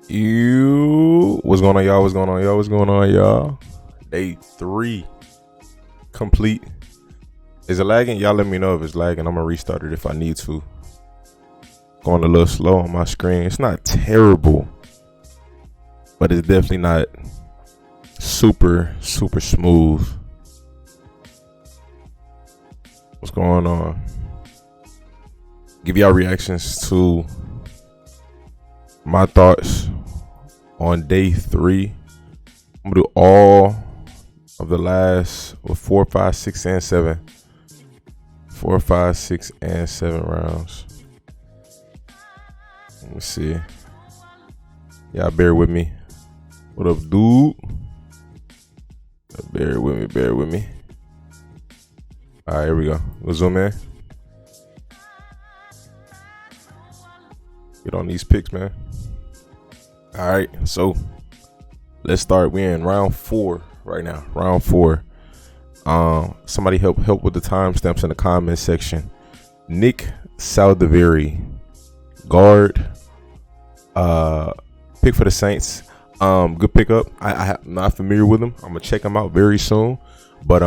What's going on, y'all? What's going on, y'all? What's going on, y'all? Day 3 complete. Is it lagging? Y'all let me know if it's lagging. I'm gonna restart it if I need to. Going a little slow on my screen. It's not terrible, but it's definitely not super smooth. What's going on? Give y'all reactions to my thoughts on day 3. I'm gonna do all of the last 4, 5, 6, and 7. 4, 5, 6, and 7 rounds. Let me see. Y'all bear with me. What up, dude? Bear with me. All right, here we go. We'll zoom in. Get on these picks, man. All right, so let's start. We're in round 4 right now. Round 4. Somebody help with the timestamps in the comment section. Nick Saldiveri, guard. Pick for the Saints. Good pickup. I'm not familiar with him. I'm gonna check him out very soon. But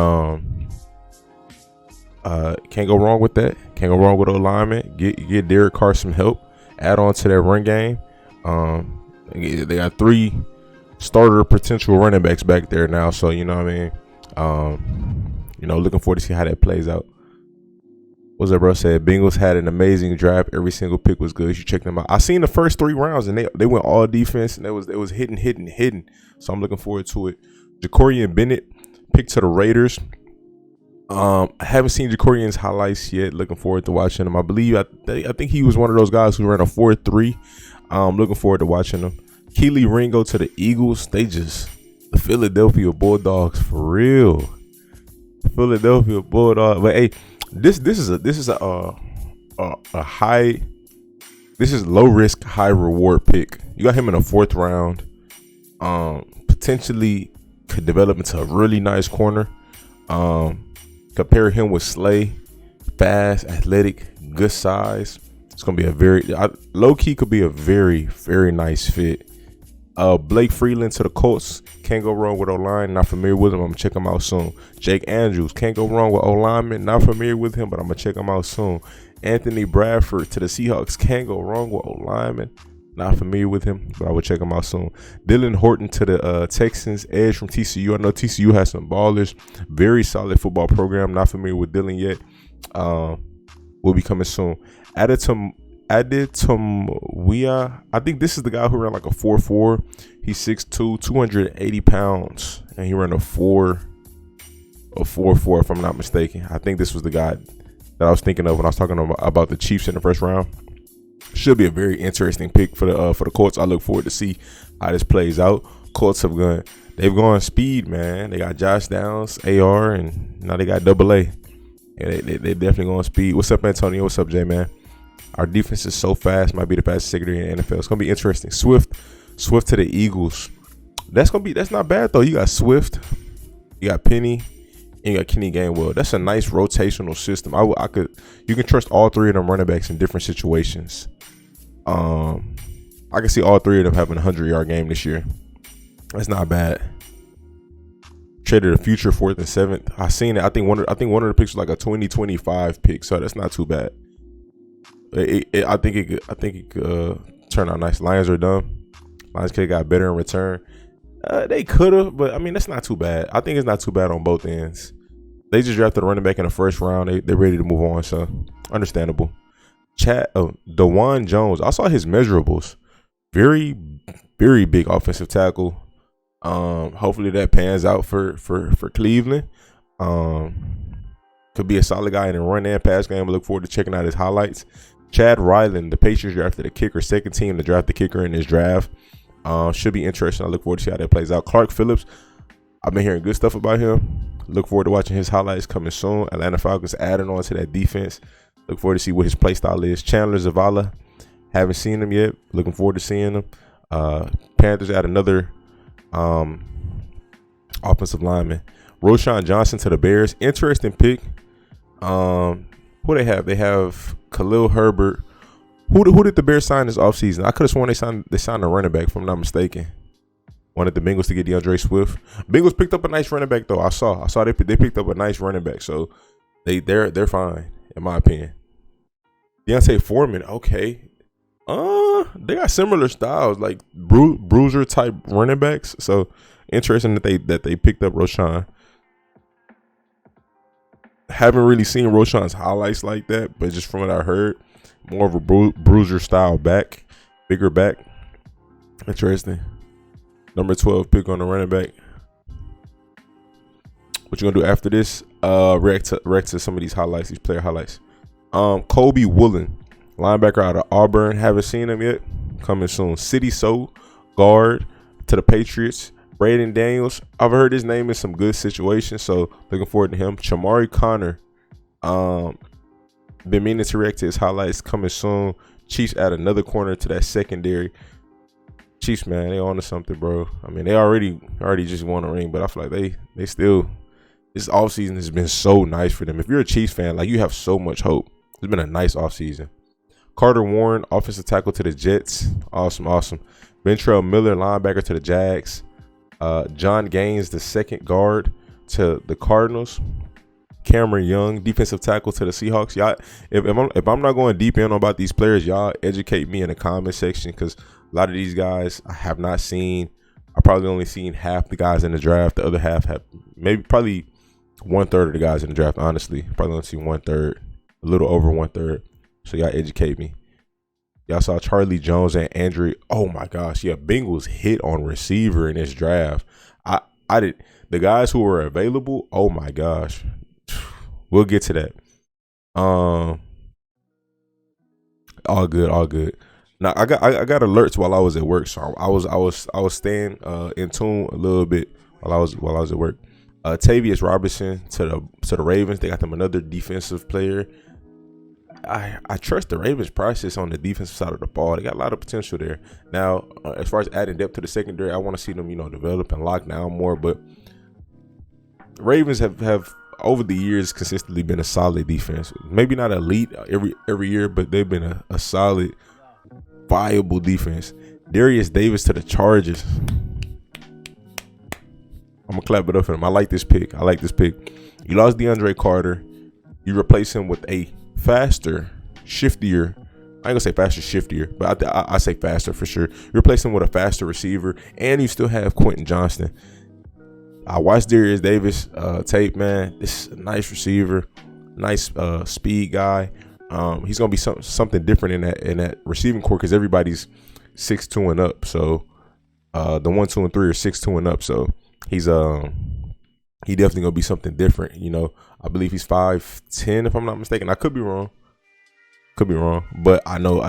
can't go wrong with that. Can't go wrong with alignment. Get Derek Carr some help. Add on to that run game. They got 3 starter potential running backs back there now, so you know what I mean. Looking forward to see how that plays out. What's up, bro? Said Bengals had an amazing draft. Every single pick was good. You check them out. I seen the first 3 rounds and they went all defense and it was hitting. So I'm looking forward to it. Jacorian Bennett picked to the Raiders. I haven't seen Jacorian's highlights yet. Looking forward to watching him. I think he was one of those guys who ran a 4.3. Looking forward to watching him. Keely Ringo to the Eagles. The Philadelphia Bulldogs for real. Philadelphia Bulldog. But hey, this is a high. This is low risk, high reward pick. You got him in the 4th round. Potentially could develop into a really nice corner. Compare him with Slay, fast, athletic, good size. It's gonna be a very low key could be a very, very nice fit. Blake Freeland to the Colts. Can't go wrong with O-line. Not familiar with him. I'm gonna check him out soon. Jake Andrews. Can't go wrong with O-lineman. Not familiar with him, but I'm gonna check him out soon. Anthony Bradford to the Seahawks. Can't go wrong with O-lineman. Not familiar with him, but I will check him out soon. Dylan Horton to the Texans. Edge from TCU. I know TCU has some ballers. Very solid football program. Not familiar with Dylan yet. Will be coming soon. Adetomiwa. I think this is the guy who ran like a 4.4. He's 6'2", 280 pounds, and he ran a 4.4 if I'm not mistaken. I think this was the guy that I was thinking of when I was talking about the Chiefs in the first round. Should be a very interesting pick for the Colts. I look forward to see how this plays out. Colts they've gone speed, man. They got Josh Downs, AR, and now they got AA. Yeah, they definitely going speed. What's up, Antonio? What's up, J man? Our defense is so fast. Might be the fastest secondary in the NFL. It's gonna be interesting. Swift to the Eagles. That's not bad though. You got Swift, you got Penny, and you got Kenny Gainwell. That's a nice rotational system. You can trust all 3 of them running backs in different situations. I can see all 3 of them having a 100-yard game this year. That's not bad. Traded a future 4th and 7th. I seen it. I think one of the picks was like a 2025 pick, so that's not too bad. I think it could turn out nice. Lions are done. Lions could have got better in return. They could have, but I mean that's not too bad. I think it's not too bad on both ends. They just drafted a running back in the 1st round. They're ready to move on, so understandable. DeJuan Jones. I saw his measurables. Very, very big offensive tackle. Hopefully that pans out for Cleveland. Could be a solid guy in the run and pass game. I look forward to checking out his highlights. Chad Ryland, the Patriots drafted a kicker, 2nd team to draft the kicker in this draft. Should be interesting. I look forward to see how that plays out. Clark Phillips, I've been hearing good stuff about him. Look forward to watching his highlights coming soon. Atlanta Falcons adding on to that defense. Look forward to see what his play style is. Chandler Zavala, haven't seen him yet. Looking forward to seeing him. Panthers add another offensive lineman. Roshan Johnson to the Bears. Interesting pick. Who they have? They have Khalil Herbert Who did the Bears sign this offseason? I could have sworn they signed a running back, if I'm not mistaken. Wanted the Bengals to get DeAndre Swift. Bengals picked up a nice running back though. I saw they picked up a nice running back, so they're fine in my opinion. Deontay Foreman, okay. They got similar styles, like bruiser type running backs. So interesting that they picked up Roschon. Haven't really seen Roschon's highlights like that, but just from what I heard, more of a bruiser style back, bigger back. Interesting. Number 12 pick on the running back. What you gonna do after this? React to some of these highlights, these player highlights. Kobe Woolen, linebacker out of Auburn. Haven't seen him yet. Coming soon. City So, guard to the Patriots. Braden Daniels, I've heard his name in some good situations, so looking forward to him. Chamari Connor, been meaning to react to his highlights. Coming soon. Chiefs add another corner to that secondary. Chiefs, man, they on to something, bro. I mean, they already just won a ring, but I feel like they still, this offseason has been so nice for them. If you're a Chiefs fan, like, you have so much hope. It's been a nice offseason. Carter Warren, offensive tackle to the Jets. Awesome. Ventrell Miller, linebacker to the Jags. John Gaines, the second guard to the Cardinals. Cameron Young, defensive tackle to the Seahawks. Y'all, if I'm not going deep in about these players, y'all educate me in the comment section, because a lot of these guys I have not seen. I probably only seen half the guys in the draft. The other half have probably 1/3 of the guys in the draft. Honestly, probably only seen 1/3, a little over 1/3. So y'all educate me. Y'all saw Charlie Jones and Andrew. Oh my gosh, yeah, Bengals hit on receiver in this draft. I did. The guys who were available. Oh my gosh, we'll get to that. All good. Now I got alerts while I was at work, so I was staying in tune a little bit while I was at work. Tavius Robinson to the Ravens. They got them another defensive player. I trust the Ravens' process on the defensive side of the ball. They got a lot of potential there. Now, as far as adding depth to the secondary, I want to see them, develop and lock down more. But the Ravens have over the years consistently been a solid defense. Maybe not elite every year, but they've been a solid, viable defense. Darius Davis to the Chargers. I'm gonna clap it up for him. I like this pick. You lost DeAndre Carter. You replace him with a faster, shiftier. I ain't gonna say faster, shiftier, but I say faster for sure. You replace him with a faster receiver, and you still have Quentin Johnston. I watched Darius Davis tape, man. This is a nice receiver, nice speed guy. He's gonna be something different in that receiving core, because everybody's 6'2" and up. So the 1, 2, and 3 are 6'2" and up. So he definitely gonna be something different. I believe he's 5'10" if I'm not mistaken. I could be wrong, but I know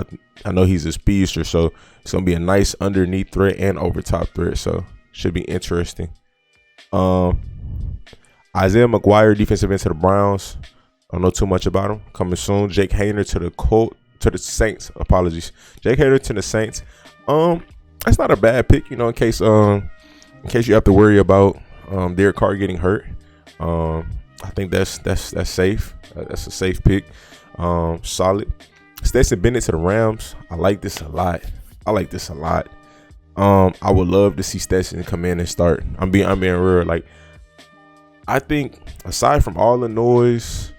he's a speedster. So it's gonna be a nice underneath threat and over top threat. So should be interesting. Isaiah McGuire, defensive end to the Browns. I don't know too much about him. Coming soon. Jake Hayner to the Saints. Apologies. Jake Hayner to the Saints. That's not a bad pick, in case you have to worry about Derek Carr getting hurt. I think that's safe. That's a safe pick. Solid. Stetson Bennett to the Rams. I like this a lot. I would love to see Stetson come in and start. I'm being real. Like, I think aside from all the noise,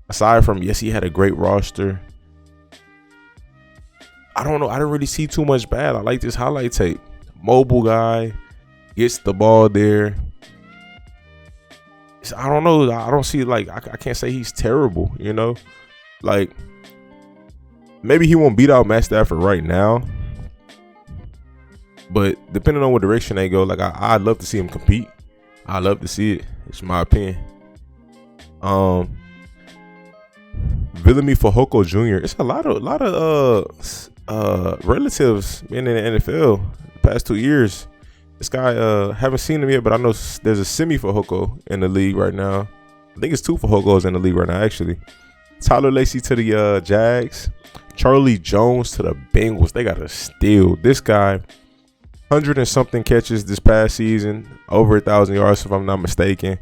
yes, he had a great roster. I don't know. I didn't really see too much bad. I like this highlight tape. Mobile guy, gets the ball there. I don't know. I don't see, like, I can't say he's terrible, Like, maybe he won't beat out Matt Stafford right now. But depending on what direction they go, like, I'd love to see him compete. I'd love to see it. It's my opinion. Villamy Fehoko Jr. It's a lot of relatives in the NFL the past 2 years. This guy, haven't seen him yet, but I know there's a Semi Fehoko in the league right now. I think it's 2 Fehokos in the league right now, actually. Tyler Lacey to the Jags. Charlie Jones to the Bengals. They got a steal. This guy, 100 and something catches this past season, over 1,000 yards if I'm not mistaken.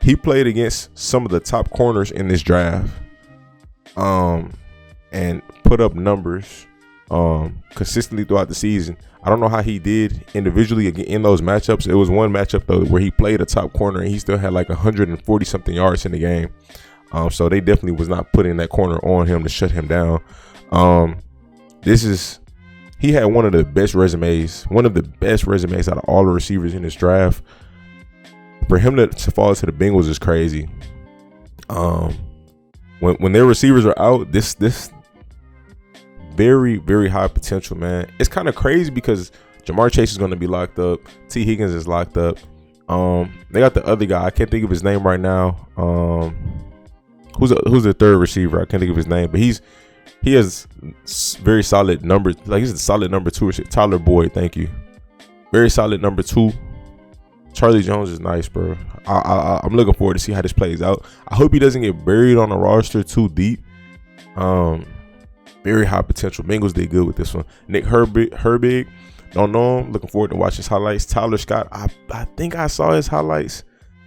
He played against some of the top corners in this draft, and put up numbers consistently throughout the season. I don't know how he did individually in those matchups. It was one matchup though where he played a top corner and he still had like 140 something yards in the game. So they definitely was not putting that corner on him to shut him down. He had one of the best resumes out of all the receivers in this draft. For him to fall to the Bengals is crazy. When their receivers are out, this very, very high potential, man. It's kind of crazy because Jamar Chase is going to be locked up. T. Higgins is locked up. They got the other guy. I can't think of his name right now. Who's the third receiver? I can't think of his name, but he has very solid numbers. Like, he's a solid number 2 receiver. Tyler Boyd, thank you. Very solid number 2. Charlie Jones is nice, bro. I'm looking forward to see how this plays out. I hope he doesn't get buried on the roster too deep. Very high potential. Bengals did good with this one. Nick Herbig, don't know him. Looking forward to watching his highlights. Tyler Scott, I think I saw his highlights.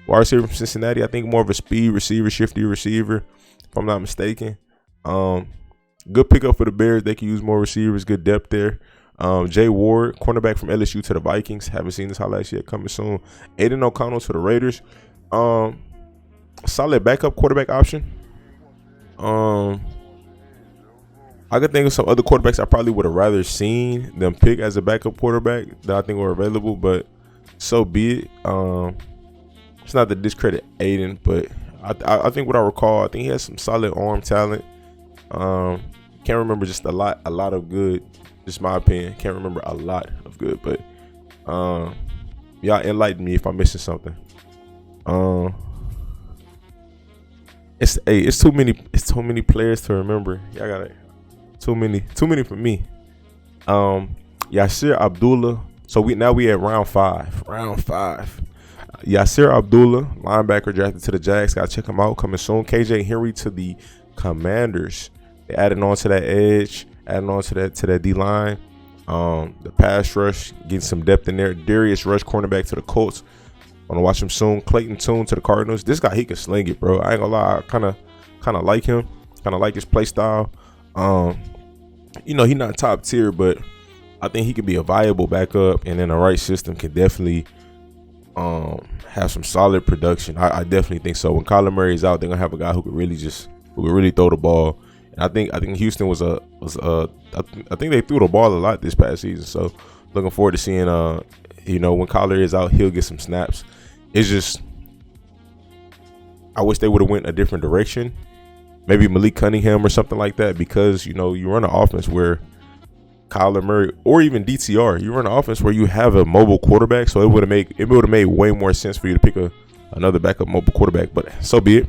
Wide receiver from Cincinnati. I think more of a speed receiver, shifty receiver, if I'm not mistaken. Good pickup for the Bears. They can use more receivers. Good depth there. Jay Ward, cornerback from LSU to the Vikings. Haven't seen his highlights yet. Coming soon. Aiden O'Connell to the Raiders. Solid backup quarterback option. I could think of some other quarterbacks I probably would have rather seen them pick as a backup quarterback that I think were available, but so be it. It's not to discredit Aiden, but I think what I recall, I think he has some solid arm talent. Can't remember just a lot of good. Just my opinion. Can't remember a lot of good, but y'all enlighten me if I'm missing something. It's too many players to remember. Y'all got it. Too many for me. Yasir Abdullah. So we at round 5. Yasir Abdullah, linebacker drafted to the Jags. Gotta check him out. Coming soon. KJ Henry to the Commanders. They added on to that edge, adding on to that D line. The pass rush, getting some depth in there. Darius Rush, cornerback to the Colts. Want to watch him soon. Clayton Tune to the Cardinals. This guy, he can sling it, bro. I ain't gonna lie. I kind of like him. Kind of like his play style. He's not top tier, but I think he could be a viable backup, and in the right system can definitely have some solid production. I definitely think so. When Kyler Murray is out, they're gonna have a guy who could really throw the ball. And I think Houston I think they threw the ball a lot this past season. So looking forward to seeing when Kyler is out, he'll get some snaps. It's just I wish they would have went a different direction. Maybe Malik Cunningham or something like that, because you run an offense where Kyler Murray or even DTR, you run an offense where you have a mobile quarterback, so it would have made way more sense for you to pick another backup mobile quarterback. But so be it.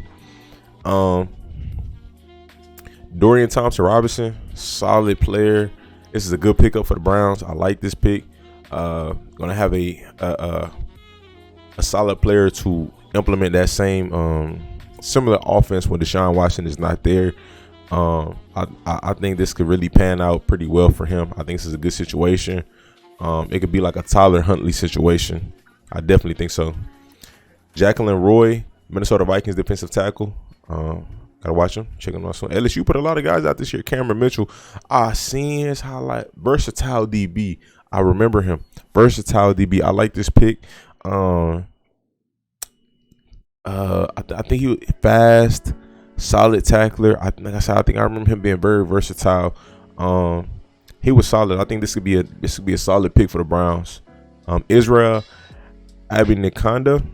Dorian Thompson-Robinson, solid player. This is a good pickup for the Browns. I like this pick. Gonna have a solid player to implement that same similar offense when Deshaun Watson is not there. I think this could really pan out pretty well for him. I think this is a good situation. It could be like a Tyler Huntley situation. I definitely think so. Jacqueline Roy, Minnesota Vikings defensive tackle. Gotta watch him. Check him out soon. LSU put a lot of guys out this year. Cameron Mitchell. I seen his highlight. Versatile DB. I remember him. Versatile DB. I like this pick. I think he was fast, solid tackler. I think I remember him being very versatile. He was solid. I think this could be a solid pick for the Browns. Israel Abinikonda.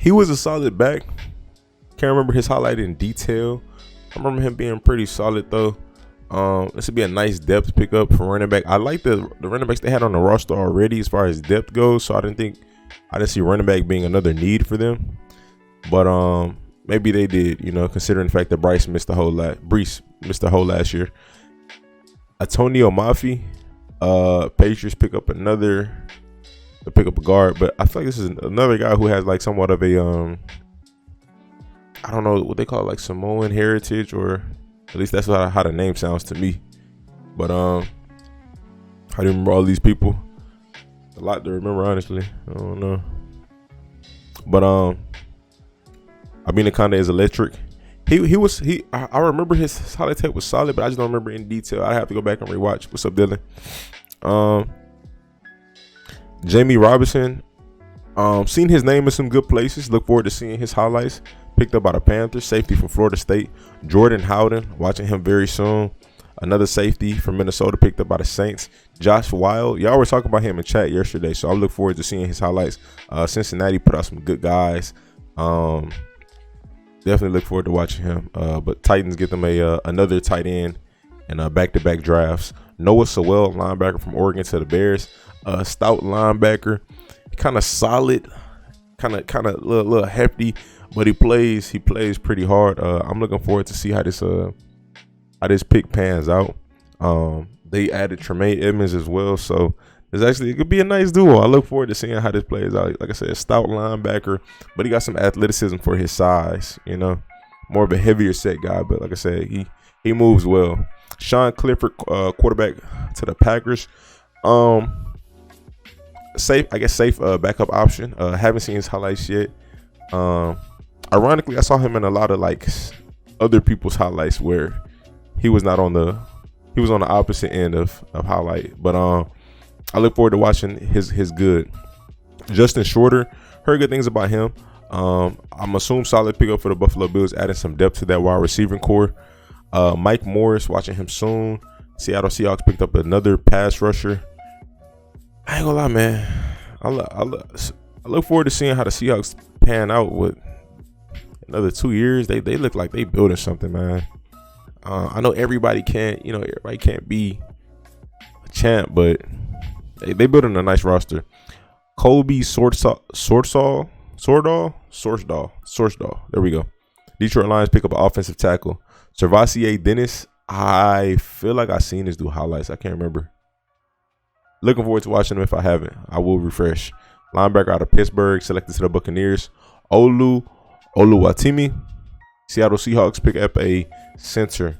He was a solid back. Can't remember his highlight in detail. I remember him being pretty solid though. This would be a nice depth pickup for running back. I like the running backs they had on the roster already as far as depth goes, so I didn't see running back being another need for them. But maybe they did, considering the fact that Bryce missed the whole last year. Antonio Mafi, Patriots pick up a guard, but I feel like this is another guy who has like somewhat of a I don't know what they call it, like Samoan heritage, or at least that's how the name sounds to me. But I didn't remember all these people. A lot to remember, honestly. I don't know. But Abinikonda is electric. I remember his highlight tape was solid, but I just don't remember in detail. I have to go back and rewatch. What's up, Dylan? Jamie Robinson. Seen his name in some good places. Look forward to seeing his highlights. Picked up by the Panthers. Safety from Florida State. Jordan Howden. Watching him very soon. Another safety from Minnesota. Picked up by the Saints. Josh Wild. Y'all were talking about him in chat yesterday, so I look forward to seeing his highlights. Cincinnati put out some good guys. Definitely look forward to watching him. But Titans get them another tight end and back-to-back drafts. Noah Sewell, linebacker from Oregon to the Bears. Stout linebacker, kind of solid, kind of little hefty, but he plays pretty hard. I'm looking forward to see how this pick pans out. They added Tremaine Edmonds as well, so it could be a nice duo. I look forward to seeing how this plays out. Like I said, stout linebacker, but he got some athleticism for his size. More of a heavier set guy, but like I said, he moves well. Sean Clifford, quarterback to the Packers. Safe backup option. Haven't seen his highlights yet. Ironically, I saw him in a lot of like other people's highlights where he was on the opposite end of highlight. But I look forward to watching his good. Justin Shorter, heard good things about him. I'm assuming solid pickup for the Buffalo Bills, adding some depth to that wide receiving core. Mike Morris, watching him soon. Seattle Seahawks picked up another pass rusher. I ain't gonna lie, man. I look forward to seeing how the Seahawks pan out with another 2 years. They look like they building something, man. I know everybody can't be a champ, but they building a nice roster. Colby Sorsdal. There we go. Detroit Lions pick up an offensive tackle. Servassier Dennis. I feel like I've seen this dude highlights. I can't remember. Looking forward to watching him. If I haven't, I will refresh. Linebacker out of Pittsburgh, selected to the Buccaneers. Oluwatimi. Seattle Seahawks pick up a center.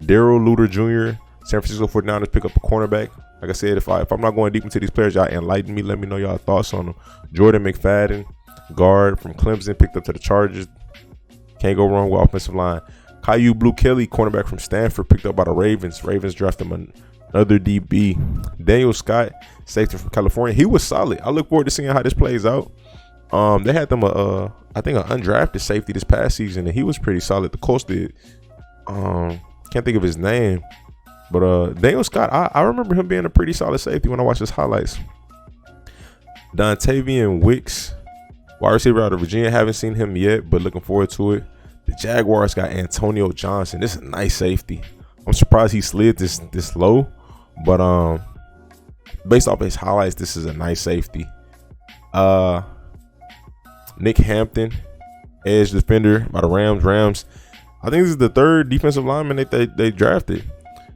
Darrell Luter Jr. San Francisco 49ers pick up a cornerback. Like I said, if I'm not going deep into these players, y'all enlighten me. Let me know y'all thoughts on them. Jordan McFadden, guard from Clemson, picked up to the Chargers. Can't go wrong with offensive line. Caillou Blue Kelly, cornerback from Stanford, picked up by the Ravens. Ravens drafted him another DB. Daniel Scott, safety from California. He was solid. I look forward to seeing how this plays out. They had them I think an undrafted safety this past season, and he was pretty solid. The Colts did. Can't think of his name, but Daniel Scott, I remember him being a pretty solid safety when I watched his highlights. Dontavian Wicks, wide receiver out of Virginia. Haven't seen him yet, but looking forward to it. The Jaguars got Antonio Johnson. This is a nice safety. I'm surprised he slid this low, but based off his highlights, this is a nice safety. Nick Hampton, edge defender by the Rams. I think this is the third defensive lineman they drafted.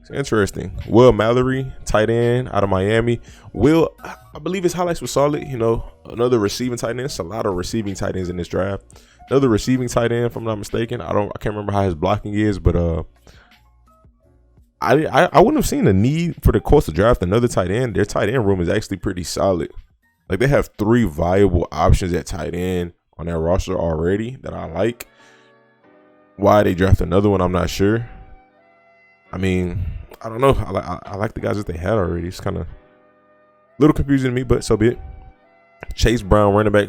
It's interesting. Will Mallory, tight end out of Miami. Will, I believe his highlights were solid. Another receiving tight end. It's a lot of receiving tight ends in this draft. Another receiving tight end, if I'm not mistaken. I can't remember how his blocking is, but I wouldn't have seen a need for the Colts to draft another tight end. Their tight end room is actually pretty solid. Like, they have 3 viable options at tight end on their roster already that I like. Why they draft another one, I'm not sure. I mean, I don't know. I like the guys that they had already. It's kind of a little confusing to me, but so be it. Chase Brown, running back,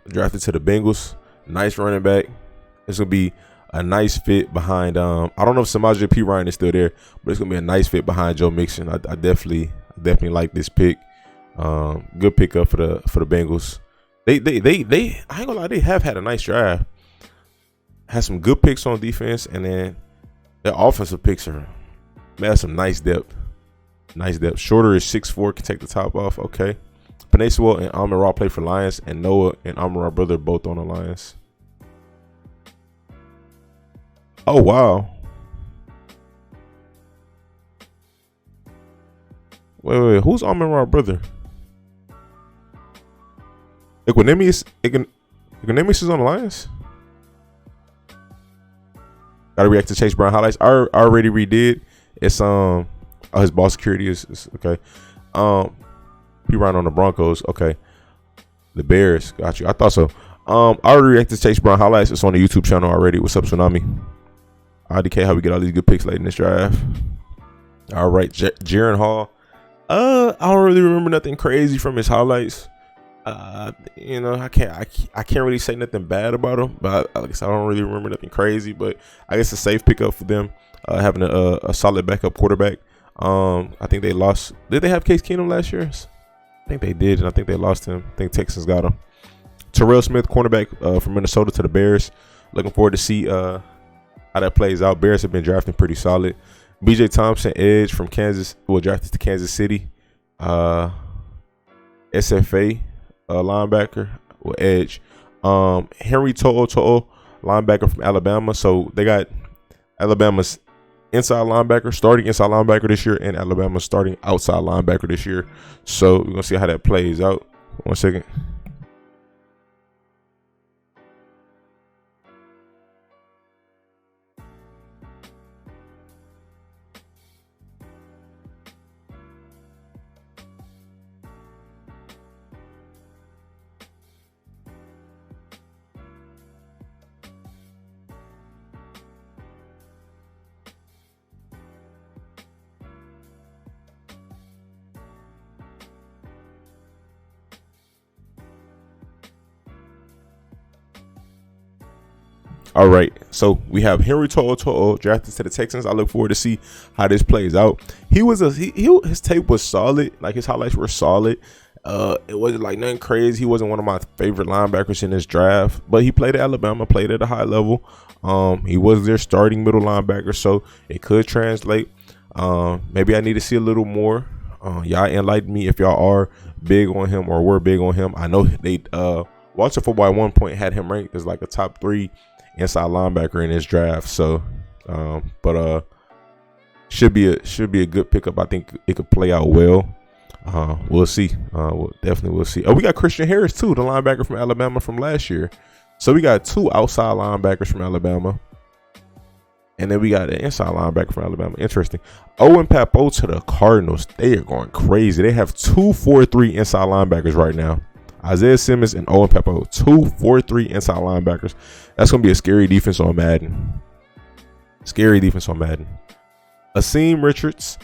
drafted to the Bengals. Nice running back. It's going to be a nice fit behind. I don't know if Samaje Perine is still there, but it's going to be a nice fit behind Joe Mixon. I definitely like this pick. Good pickup for the Bengals. They I ain't gonna lie, they have had a nice draft. Had some good picks on defense, and then their offensive picks they have some nice depth. Shorter is 6'4", can take the top off. Okay. Penei Sewell and Amon-Ra play for Lions, and Noah and Amon-Ra brother both on the Lions. Oh wow. Wait, who's Amon-Ra brother? Equanimous is on the Lions. Gotta react to Chase Brown highlights. I already redid. It's his ball security is okay. He ran on the Broncos. Okay. The Bears. Got you. I thought so. I already reacted to Chase Brown highlights. It's on the YouTube channel already. What's up, Tsunami? IDK, how we get all these good picks late in this draft. All right, Jaren Hall. I don't really remember nothing crazy from his highlights. I can't really say nothing bad about him, but I guess I don't really remember nothing crazy. But I guess a safe pickup for them, having a solid backup quarterback. I think they lost. Did they have Case Keenum last year? I think they did, and I think they lost him. I think Texans got him. Terrell Smith, cornerback from Minnesota to the Bears. Looking forward to see how that plays out. Bears have been drafting pretty solid. BJ Thompson, edge from Kansas, drafted to Kansas City. SFA, linebacker, edge. Henry To'o, linebacker from Alabama. So they got Alabama's starting inside linebacker this year, and Alabama's starting outside linebacker this year. So we're gonna see how that plays out. 1 second. All right, so we have Henry To'o drafted to the Texans. I look forward to see how this plays out. His tape was solid, like his highlights were solid. It wasn't like nothing crazy. He wasn't one of my favorite linebackers in this draft, but he played at Alabama, played at a high level. He was their starting middle linebacker, so it could translate. Maybe I need to see a little more. Y'all enlighten me if y'all are big on him or were big on him. I know they Watson Football at one point had him ranked as like a top 3 inside linebacker in his draft. So, should be a good pickup. I think it could play out well. We'll see. We'll see. Oh, we got Christian Harris too, the linebacker from Alabama from last year. So we got 2 outside linebackers from Alabama, and then we got an inside linebacker from Alabama. Interesting. Owen Papo to the Cardinals. They are going crazy. They have 2 4-3 inside linebackers right now. Isaiah Simmons and Owen Papo, 2 4-3 inside linebackers. That's going to be a scary defense on Madden. Akeem Richards,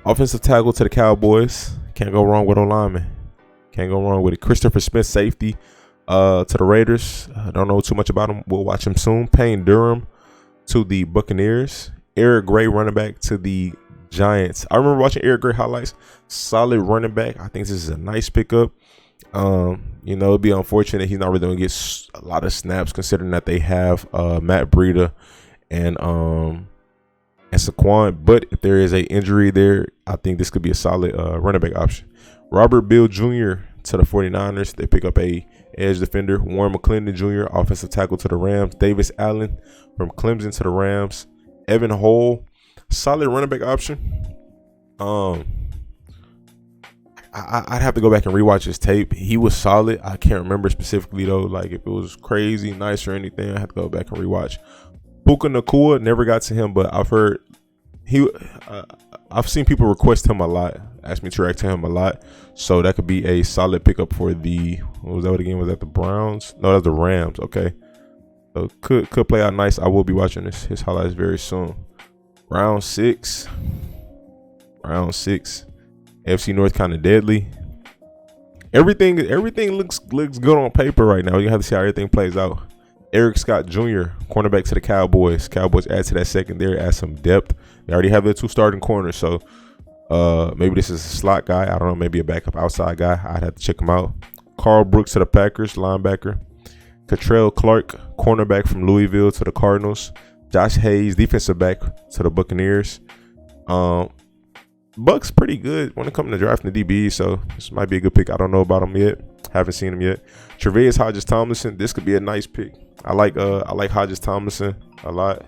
offensive tackle to the Cowboys. Can't go wrong with O-lineman. Can't go wrong with it. Christopher Smith, safety to the Raiders. I don't know too much about him. We'll watch him soon. Payne Durham to the Buccaneers. Eric Gray, running back to the Giants. I remember watching Eric Gray highlights. Solid running back. I think this is a nice pickup. It'd be unfortunate he's not really going to get a lot of snaps, considering that they have Matt Breida and Saquon. But if there is a injury there, I think this could be a solid running back option. Robert Bill Jr. to the 49ers. They pick up a edge defender. Warren McClendon Jr., offensive tackle to the Rams. Davis Allen from Clemson to the Rams. Evan Hole, solid running back option. I'd have to go back and rewatch his tape. He was solid. I can't remember specifically though, like if it was crazy, nice or anything. I have to go back and rewatch. Puka Nacua, never got to him, but I've heard I've seen people request him a lot, ask me to react to him a lot. So that could be a solid pickup for the, what was that again? Was that the Browns? No, that's the Rams. Okay, so could play out nice. I will be watching his highlights very soon. Round 6. AFC North kind of deadly. Everything looks good on paper right now. You have to see how everything plays out. Eric Scott Jr., cornerback to the Cowboys. Cowboys add to that secondary, add some depth. They already have their 2 starting corners, so maybe this is a slot guy. I don't know, maybe a backup outside guy. I'd have to check him out. Carl Brooks to the Packers, linebacker. Catrell Clark, cornerback from Louisville to the Cardinals. Josh Hayes, defensive back to the Buccaneers. Bucks pretty good when it comes to drafting the DB, so this might be a good pick. I don't know about him yet. Haven't seen him yet. Tre'Vius Hodges-Tomlinson. This could be a nice pick. I like Hodges-Tomlinson a lot.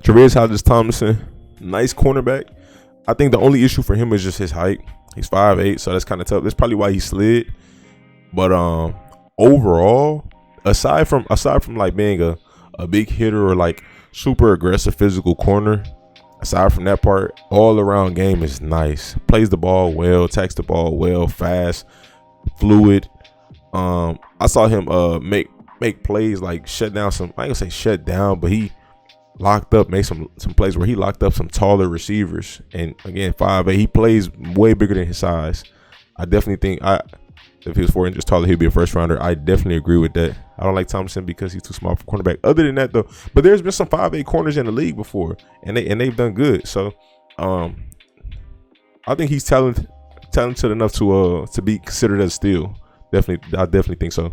Tre'Vius Hodges-Tomlinson, nice cornerback. I think the only issue for him is just his height. He's 5'8", so that's kind of tough. That's probably why he slid. But overall, aside from like being a big hitter or like Super aggressive physical corner. Aside from that part, all around game is nice. Plays the ball well, attacks the ball well, fast, fluid. I saw him make plays like shut down some. I ain't gonna say shut down, but he locked up, made some plays where he locked up some taller receivers. And again, 5'8", he plays way bigger than his size. I definitely think if he was 4 inches taller, he'd be a first rounder. I definitely agree with that. I don't like Thompson because he's too small for cornerback. Other than that, though, but there's been some 5'8" corners in the league before, and they've done good. So, I think he's talented enough to be considered as steal. Definitely, I definitely think so.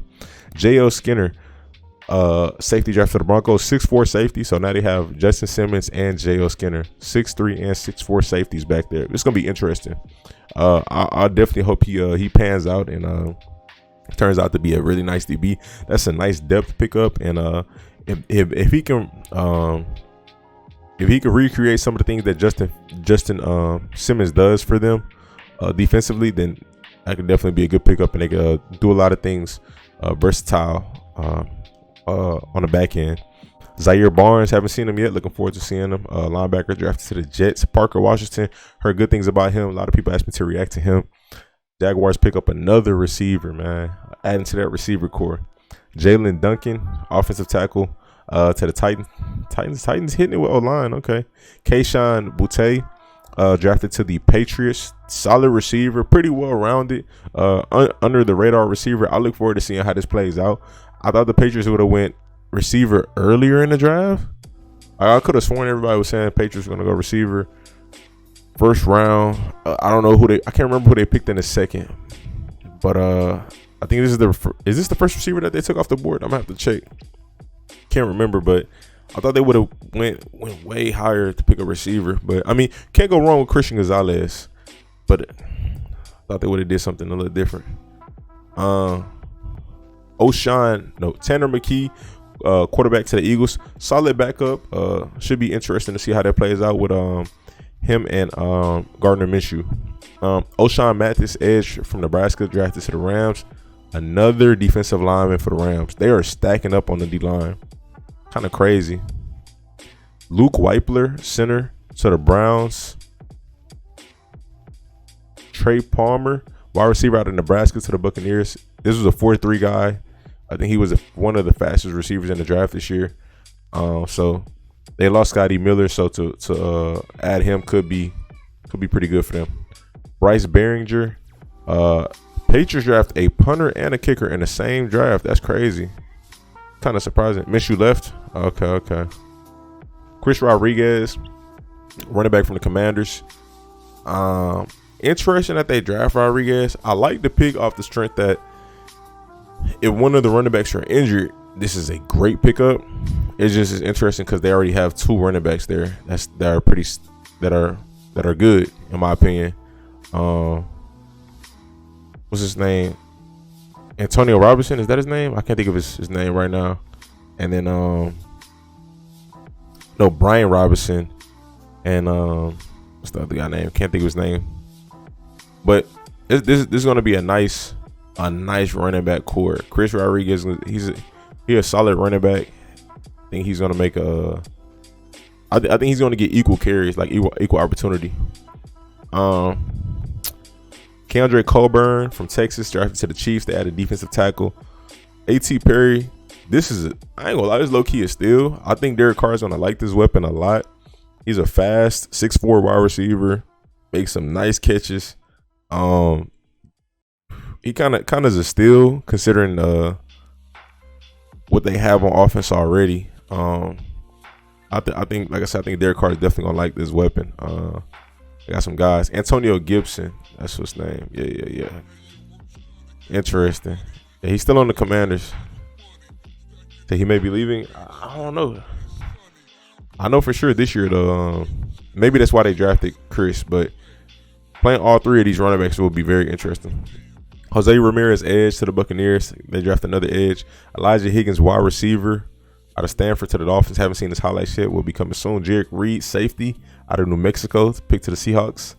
J.L. Skinner, safety draft for the Broncos, 6'4" safety. So now they have Justin Simmons and J.L. Skinner, 6'3" and 6'4" safeties back there. It's gonna be interesting. I definitely hope he pans out and turns out to be a really nice DB. That's a nice depth pickup, and if he can recreate some of the things that Justin Simmons does for them defensively, then that could definitely be a good pickup, and they could do a lot of things versatile on the back end. Zaire Barnes, haven't seen him yet. Looking forward to seeing him. Linebacker drafted to the Jets. Parker Washington, heard good things about him. A lot of people asked me to react to him. Jaguars pick up another receiver, man, adding to that receiver core. Jalen Duncan, offensive tackle to the Titans. Titans hitting it with O-line. Okay. Kayshon Boutte, drafted to the Patriots. Solid receiver, pretty well-rounded, under the radar receiver. I look forward to seeing how this plays out. I thought the Patriots would have went receiver earlier in the draft. I could have sworn everybody was saying Patriots were going to go receiver first round. I don't know I can't remember who they picked in the second, but I think is this the first receiver that they took off the board? I'm gonna have to check. Can't remember, but I thought they would have went way higher to pick a receiver. But I mean, can't go wrong with Christian Gonzalez. But I thought they would have did something a little different. Tanner McKee, quarterback to the Eagles, solid backup. Should be interesting to see how that plays out with him and Gardner Minshew. O'Shawn Mathis, edge from Nebraska, drafted to the Rams. Another defensive lineman for the Rams. They are stacking up on the D-line. Kind of crazy. Luke Weipler, center to the Browns. Trey Palmer, wide receiver out of Nebraska to the Buccaneers. This was a 4.3 guy. I think he was one of the fastest receivers in the draft this year. So they lost Scotty Miller, so to add him could be pretty good for them. Bryce Behringer, Patriots draft a punter and a kicker in the same draft. That's crazy. Kind of surprising. Minshew left. Okay. Chris Rodriguez, running back from the Commanders. Interesting that they draft Rodriguez. I like the pick off the strength that if one of the running backs are injured, this is a great pickup. It's just as interesting because they already have two running backs there that are good in my opinion. What's his name? Antonio Robinson, is that his name? I can't think of his name right now. And then Brian Robinson and what's the other guy name? Can't think of his name. But this is going to be a nice running back core. Chris Rodriguez, he's a solid running back. I think he's going to make I think he's going to get equal carries, like equal opportunity. Keandre Colburn from Texas, drafted to the Chiefs. They added defensive tackle. A.T. Perry. I ain't gonna lie, this low key is still. I think Derek Carr is gonna like this weapon a lot. He's a fast 6'4" wide receiver. Makes some nice catches. He kind of is a steal considering what they have on offense already. I think, like I said, I think Derek Carr is definitely gonna like this weapon. They got some guys. Antonio Gibson, that's his name. Yeah. Interesting. Yeah, he's still on the Commanders. So he may be leaving. I don't know. I know for sure this year though. Maybe that's why they drafted Chris, but playing all three of these running backs will be very interesting. Jose Ramirez, edge to the Buccaneers. They draft another edge. Elijah Higgins, wide receiver out of Stanford to the Dolphins. Haven't seen his highlights yet. Will be coming soon. Jarek Reed, safety out of New Mexico, picked to the Seahawks.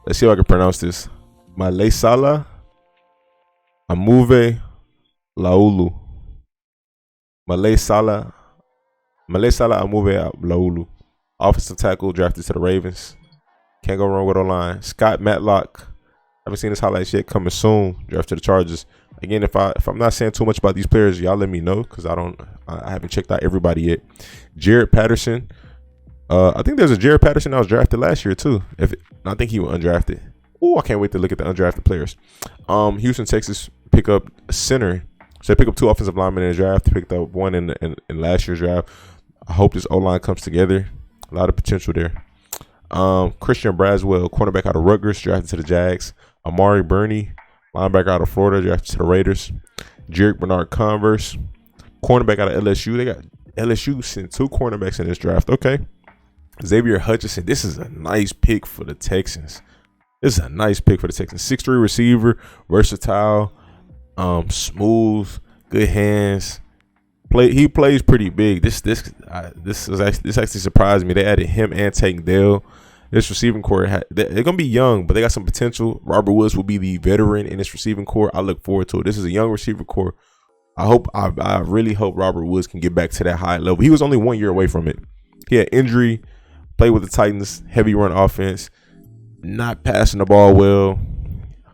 Let's see if I can pronounce this. Malesala Amuve Laulu. Malesala Malesala Amuve Laulu, offensive tackle, drafted to the Ravens. Can't go wrong with O-line. Scott Matlock, haven't seen his highlights yet. Coming soon, drafted to the Chargers. Again, if I'm not saying too much about these players, y'all let me know because I haven't checked out everybody yet. Jared Patterson. I think there's a Jared Patterson that was drafted last year too. I think he was undrafted. Oh, I can't wait to look at the undrafted players. Houston, Texas pick up a center. So they pick up 2 offensive linemen in the draft. They picked up 1 in last year's draft. I hope this O-line comes together. A lot of potential there. Christian Braswell, cornerback out of Rutgers, drafted to the Jags. Amari Burney, linebacker out of Florida, drafted to the Raiders. Jerick Bernard Converse, cornerback out of LSU. They got LSU sent 2 cornerbacks in this draft. Okay. Xavier Hutchinson. This is a nice pick for the Texans. 6'3" receiver, versatile, smooth, good hands. He plays pretty big. This actually surprised me. They added him and Tank Dell. This receiving core, they're gonna be young, but they got some potential. Robert Woods will be the veteran in this receiving core. I look forward to it. This is a young receiver core. I really hope Robert Woods can get back to that high level. He was only 1 year away from it. He had injury, played with the Titans, heavy run offense, not passing the ball well.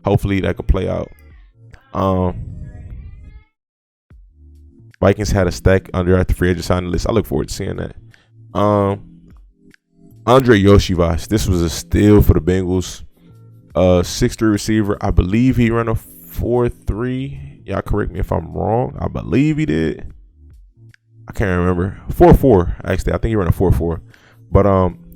Hopefully that could play out. Vikings had a stack under at the free agent signing list. I look forward to seeing that. Andre Yoshivas. This was a steal for the Bengals. 6'3" receiver. I believe he ran a 4.3. Y'all correct me if I'm wrong. I believe he did. I can't remember. 4.4. Actually, I think he ran a 4.4. But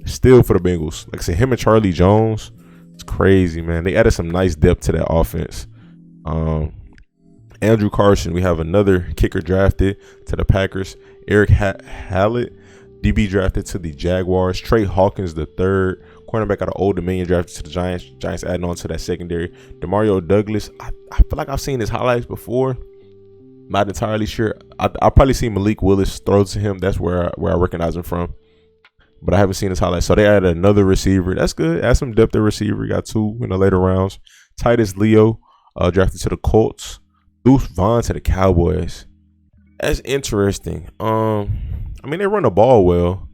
still for the Bengals. Like I said, him and Charlie Jones. It's crazy, man. They added some nice depth to that offense. Andrew Carson, we have another kicker drafted to the Packers. Eric Hallett, DB drafted to the Jaguars. Trey Hawkins the third, cornerback out of Old Dominion, drafted to the Giants. Giants adding on to that secondary. Demario Douglas, I feel like I've seen his highlights before. Not entirely sure. I probably seen Malik Willis throw to him. That's where I recognize him from. But I haven't seen his highlights. So they added another receiver. That's good. Add some depth at receiver. Got 2 in the later rounds. Titus Leo, drafted to the Colts. Deuce Vaughn to the Cowboys. That's interesting. I mean, they run the ball well.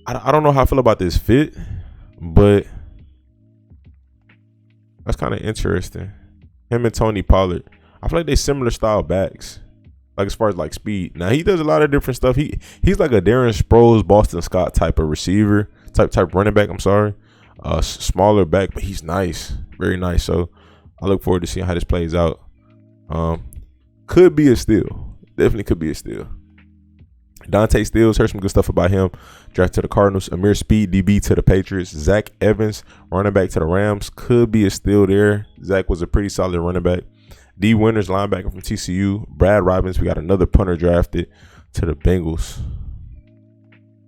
I don't know how I feel about this fit, but that's kind of interesting. Him and Tony Pollard. I feel like they similar style backs, like as far as like speed. Now he does a lot of different stuff. He's like a Darren Sproles, Boston Scott type of receiver, type running back. I'm sorry, smaller back, but he's nice, very nice. So I look forward to seeing how this plays out. Could be a steal. Definitely could be a steal. Dante Stills, heard some good stuff about him. Drafted to the Cardinals. Amir Speed, DB to the Patriots. Zach Evans, running back to the Rams. Could be a steal there. Zach was a pretty solid running back. D. Winters, linebacker from TCU. Brad Robbins, we got another punter drafted to the Bengals.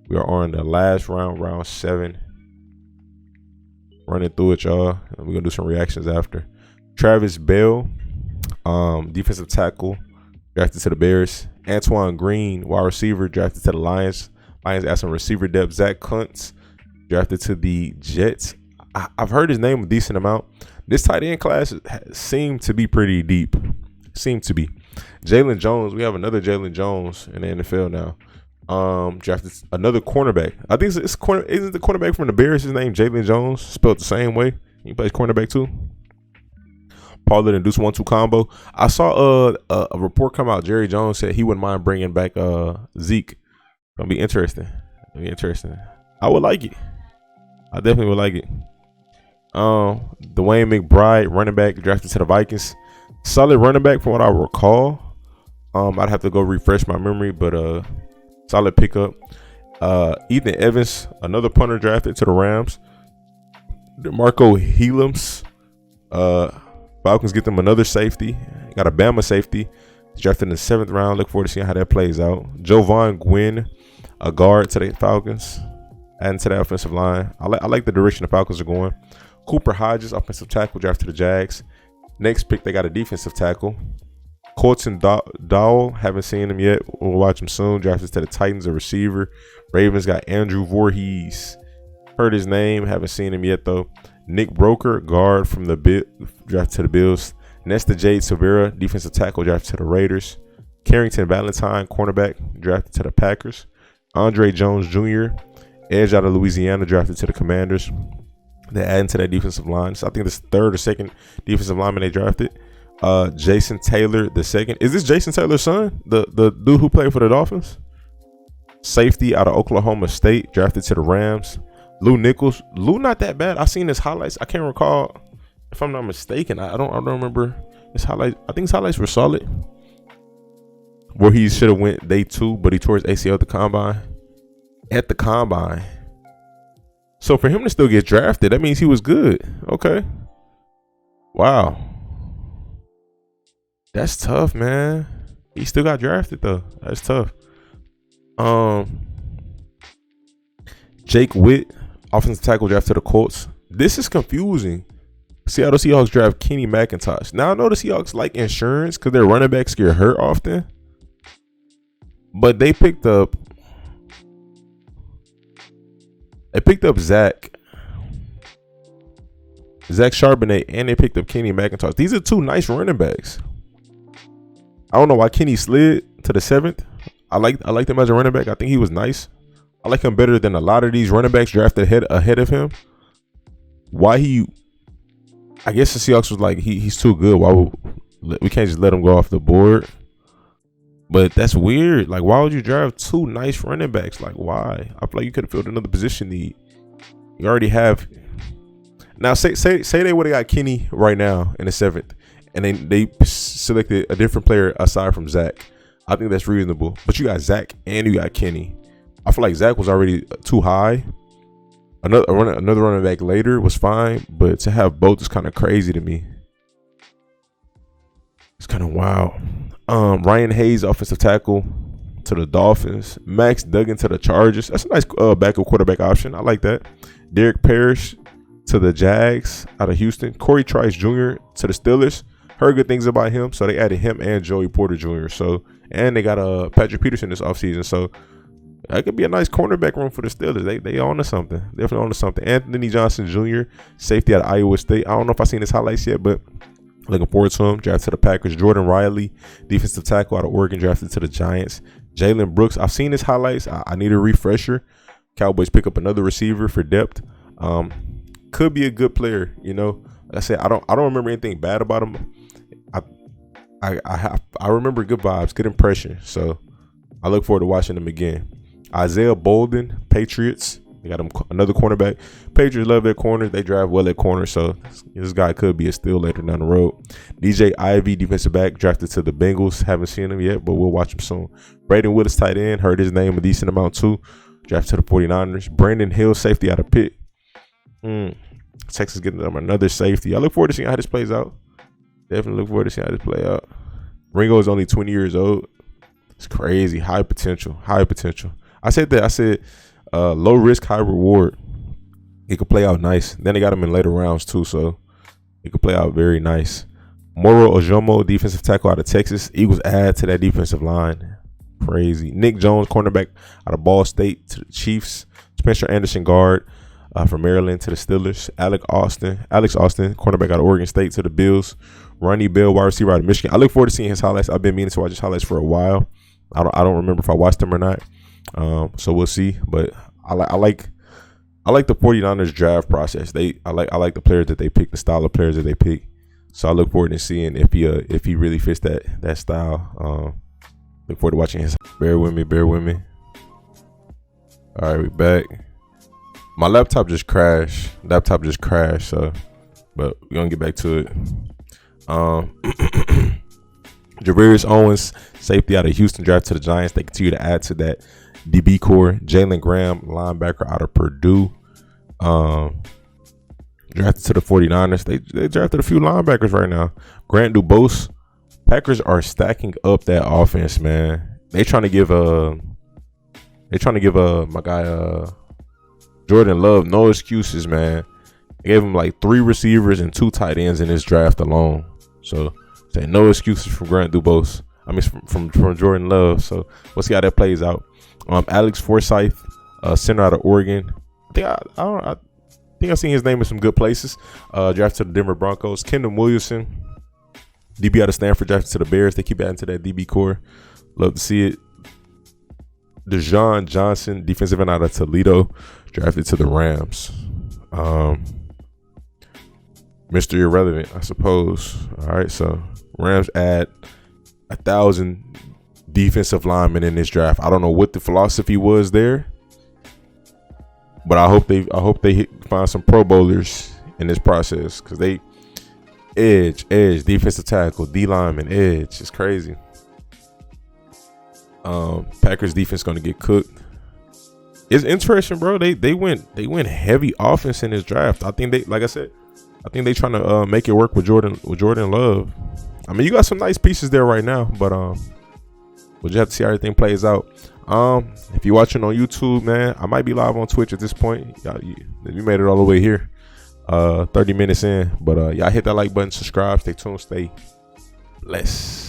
We are on the last round, round 7. Running through it, y'all. And we're going to do some reactions after. Travis Bell, defensive tackle, drafted to the Bears. Antoine Green, wide receiver, drafted to the Lions. Lions add some receiver depth. Zach Kuntz, drafted to the Jets. I've heard his name a decent amount. This tight end class seemed to be pretty deep. Seemed to be. Jalen Jones, we have another Jalen Jones in the NFL now. Drafted another cornerback. I think isn't the cornerback from the Bears his name Jalen Jones, spelled the same way? He plays cornerback too. Pollard and Deuce 1-2 combo. I saw a report come out. Jerry Jones said he wouldn't mind bringing back Zeke. Gonna be interesting. I would like it. I definitely would like it. Dwayne McBride, running back, drafted to the Vikings. Solid running back from what I recall. I'd have to go refresh my memory, but solid pickup. Ethan Evans, another punter, drafted to the Rams. DeMarco Helms, Falcons get them another safety. Got a Bama safety. He's drafted in the 7th round. Look forward to seeing how that plays out. Jovan Gwynn, a guard to the Falcons, adding to the offensive line. I like the direction the Falcons are going. Cooper Hodges, offensive tackle, drafted to the Jags. Next pick, they got a defensive tackle. Colton Dowell, haven't seen him yet. We'll watch him soon. Drafted to the Titans, a receiver. Ravens got Andrew Voorhees. Heard his name, haven't seen him yet though. Nick Broker, guard from the drafted to the Bills. Nesta Jade Silvera, defensive tackle, drafted to the Raiders. Carrington Valentine, cornerback, drafted to the Packers. Andre Jones Jr., edge out of Louisiana, drafted to the Commanders. They add into that defensive line. So I think this third or second defensive lineman they drafted. Jason Taylor the second. Is this Jason Taylor's son? The dude who played for the Dolphins? Safety out of Oklahoma State, drafted to the Rams. Lou Nichols. Lou not that bad. I seen his highlights. I can't recall if I'm not mistaken. I don't remember his highlights. I think his highlights were solid. Where he should have went day 2, but he tore his ACL at the combine. At the combine. So for him to still get drafted, that means he was good. Okay. Wow. That's tough, man. He still got drafted though. That's tough. Jake Witt, offensive tackle, drafted to the Colts. This is confusing. Seattle Seahawks draft Kenny McIntosh. Now I know the Seahawks like insurance because their running backs get hurt often. But they picked up Zach Charbonnet, and they picked up Kenny McIntosh. These are 2 nice running backs. I don't know why Kenny slid to the 7th. I like him as a running back. I think he was nice. I like him better than a lot of these running backs drafted ahead of him. I guess the Seahawks was like, he's too good. We can't just let him go off the board. But that's weird. Like, why would you draft 2 nice running backs? Like, why? I feel like you could have filled another position need. You already have. Now, say they would have got Kenny right now in the 7th, and they selected a different player aside from Zach. I think that's reasonable. But you got Zach and you got Kenny. I feel like Zach was already too high. Another running back later was fine, but to have both is kind of crazy to me. It's kind of wild. Ryan Hayes, offensive tackle, to the Dolphins. Max Duggan to the Chargers. That's a nice backup quarterback option. I like that. Derek Parrish to the Jags out of Houston. Corey Trice Jr. to the Steelers. Heard good things about him, so they added him and Joey Porter Jr. And they got Patrick Peterson this offseason. So that could be a nice cornerback room for the Steelers. They on to something. Definitely on to something. Anthony Johnson Jr., safety out of Iowa State. I don't know if I've seen his highlights yet, but looking forward to him. Drafted to the Packers. Jordan Riley, defensive tackle out of Oregon, drafted to the Giants. Jalen Brooks, I've seen his highlights. I need a refresher. Cowboys pick up another receiver for depth. Could be a good player, you know. Like I said, I don't remember anything bad about him. I remember good vibes, good impression. So I look forward to watching him again. Isaiah Bolden, Patriots. They got him another cornerback. Patriots love their corners. They drive well at corner, so this guy could be a steal later down the road. DJ Ivy, defensive back, drafted to the Bengals. Haven't seen him yet, but we'll watch him soon. Braden Willis, tight end. Heard his name a decent amount too. Drafted to the 49ers. Brandon Hill, safety out of Pitt. Texas getting them another safety. I look forward to seeing how this plays out. Definitely look forward to seeing how this play out. Ringo is only 20 years old. It's crazy. High potential. High potential. I said low risk, high reward. It could play out nice. Then they got him in later rounds too, so it could play out very nice. Moro Ojomo, defensive tackle out of Texas. Eagles add to that defensive line. Crazy. Nick Jones, cornerback out of Ball State to the Chiefs. Spencer Anderson, guard from Maryland to the Steelers. Alex Austin, cornerback out of Oregon State to the Bills. Ronnie Bell, wide receiver out of Michigan. I look forward to seeing his highlights. I've been meaning to watch his highlights for a while. I don't remember if I watched them or not. So we'll see. But I like the 49ers draft process. I like the players that they pick, the style of players that they pick. So I look forward to seeing if he really fits that style. Look forward to watching his. Bear with me. All right, we back. My laptop just crashed. So, but we're gonna get back to it. Javarius Owens, safety out of Houston, drafted to the Giants. They continue to add to that DB core. Jalen Graham, linebacker out of Purdue, drafted to the 49ers. They drafted a few linebackers right now. Grant Dubose. Packers are stacking up that offense, man. They trying to give my guy Jordan Love no excuses, man. They gave him like 3 receivers and 2 tight ends in this draft alone. So say no excuses from Grant Dubose. I mean from Jordan Love. So we'll see how that plays out. Alex Forsyth, center out of Oregon. I think I've seen his name in some good places. Drafted to the Denver Broncos. Kendall Williamson, DB out of Stanford, drafted to the Bears. They keep adding to that DB core. Love to see it. Dejon Johnson, defensive end out of Toledo, drafted to the Rams. Mr. Irrelevant, I suppose. All right, so Rams add 1,000 defensive linemen in this draft. I don't know what the philosophy was there, but I hope they find some Pro Bowlers in this process, because they edge, defensive tackle, D lineman, edge. It's crazy. Packers defense going to get cooked. It's interesting, bro. They went heavy offense in this draft. I think they trying to make it work with Jordan Love. I mean, you got some nice pieces there right now, but we'll just have to see how everything plays out. If you're watching on YouTube, man, I might be live on Twitch at this point. You made it all the way here, 30 minutes in. But y'all hit that like button, subscribe, stay tuned, stay blessed.